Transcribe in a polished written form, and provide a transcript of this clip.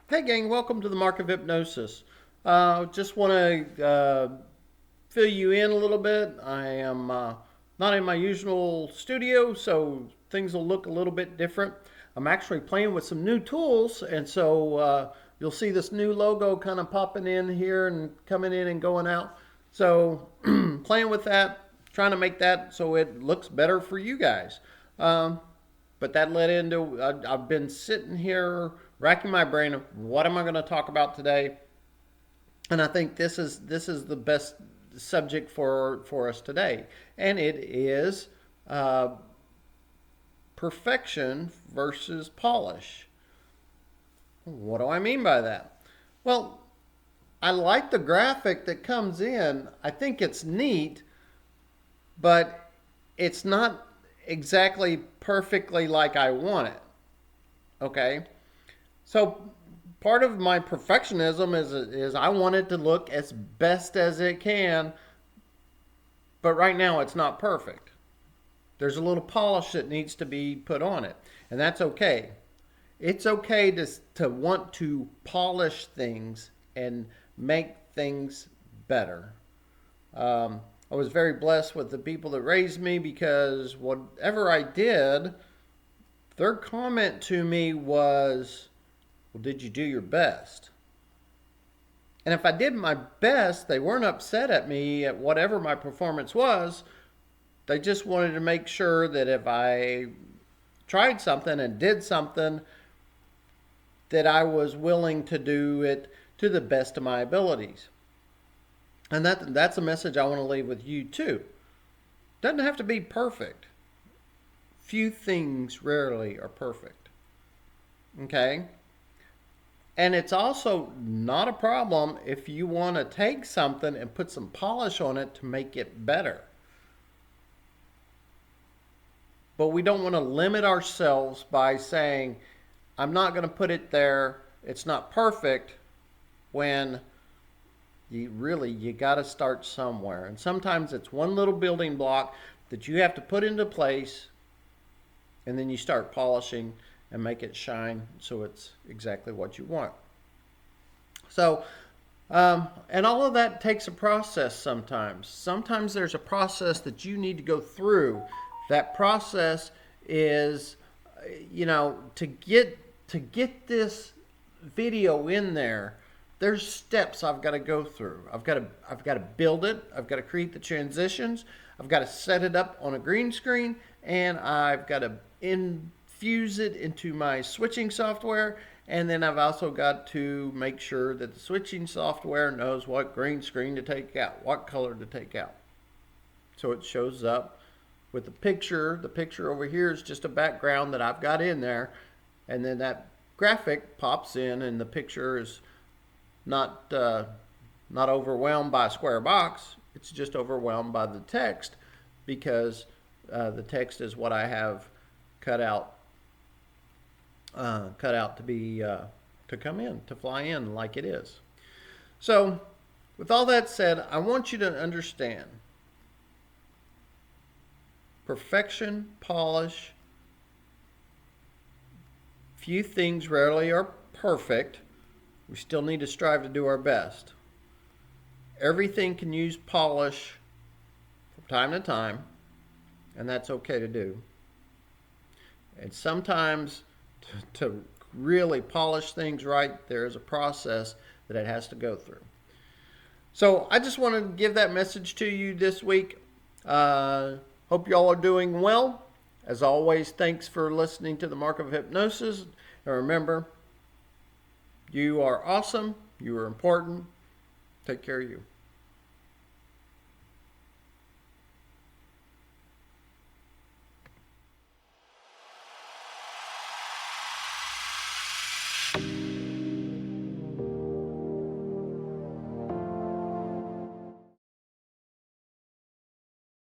Hey gang, welcome to the Mark of Hypnosis. Just want to fill you in a little bit. I am not in my usual studio, so things will look a little bit different. I'm actually playing with some new tools, and so you'll see this new logo kind of popping in here and coming in and going out. So playing with that, trying to make that so it looks better for you guys. Um, but that led into I've been sitting here racking my brain of what am I going to talk about today, and I think this is the best subject for us today, and it is uh, perfection versus polish. What do I mean by that? Well, I like the graphic that comes in. I think it's neat, but it's not exactly perfectly like I want it. Okay, so part of my perfectionism is I want it to look as best as it can, but right now it's not perfect. There's a little polish that needs to be put on it, and that's okay. It's okay to want to polish things and make things better. I was very blessed with the people that raised me because whatever I did, their comment to me was, well, did you do your best? And if I did my best, they weren't upset at me at whatever my performance was. They just wanted to make sure that if I tried something and did something, that I was willing to do it to the best of my abilities. And that's a message I want to leave with you too. Doesn't have to be perfect. Few things rarely are perfect. Okay? And it's also not a problem if you want to take something and put some polish on it to make it better. But we don't want to limit ourselves by saying, I'm not going to put it there. It's not perfect, when you got to start somewhere. And sometimes it's one little building block that you have to put into place, and then you start polishing and make it shine so it's exactly what you want. So, and all of that takes a process sometimes. Sometimes there's a process that you need to go through. That process is, to get this video in there, there's steps I've got to go through. I've got to build it. I've got to create the transitions. I've got to set it up on a green screen, and I've got to infuse it into my switching software. And then I've also got to make sure that the switching software knows what green screen to take out, what color to take out. So it shows up with the picture. The picture over here is just a background that I've got in there. And then that graphic pops in, and the picture is not not overwhelmed by a square box. It's just overwhelmed by the text, because the text is what I have cut out to be to come in, to fly in like it is. So, with all that said, I want you to understand perfection, polish. Few things rarely are perfect. We still need to strive to do our best. Everything can use polish from time to time, and that's okay to do. And sometimes to really polish things right, there is a process that it has to go through. So I just wanted to give that message to you this week. Hope y'all are doing well. As always, thanks for listening to the Mark of Hypnosis. And remember, you are awesome. You are important. Take care of you.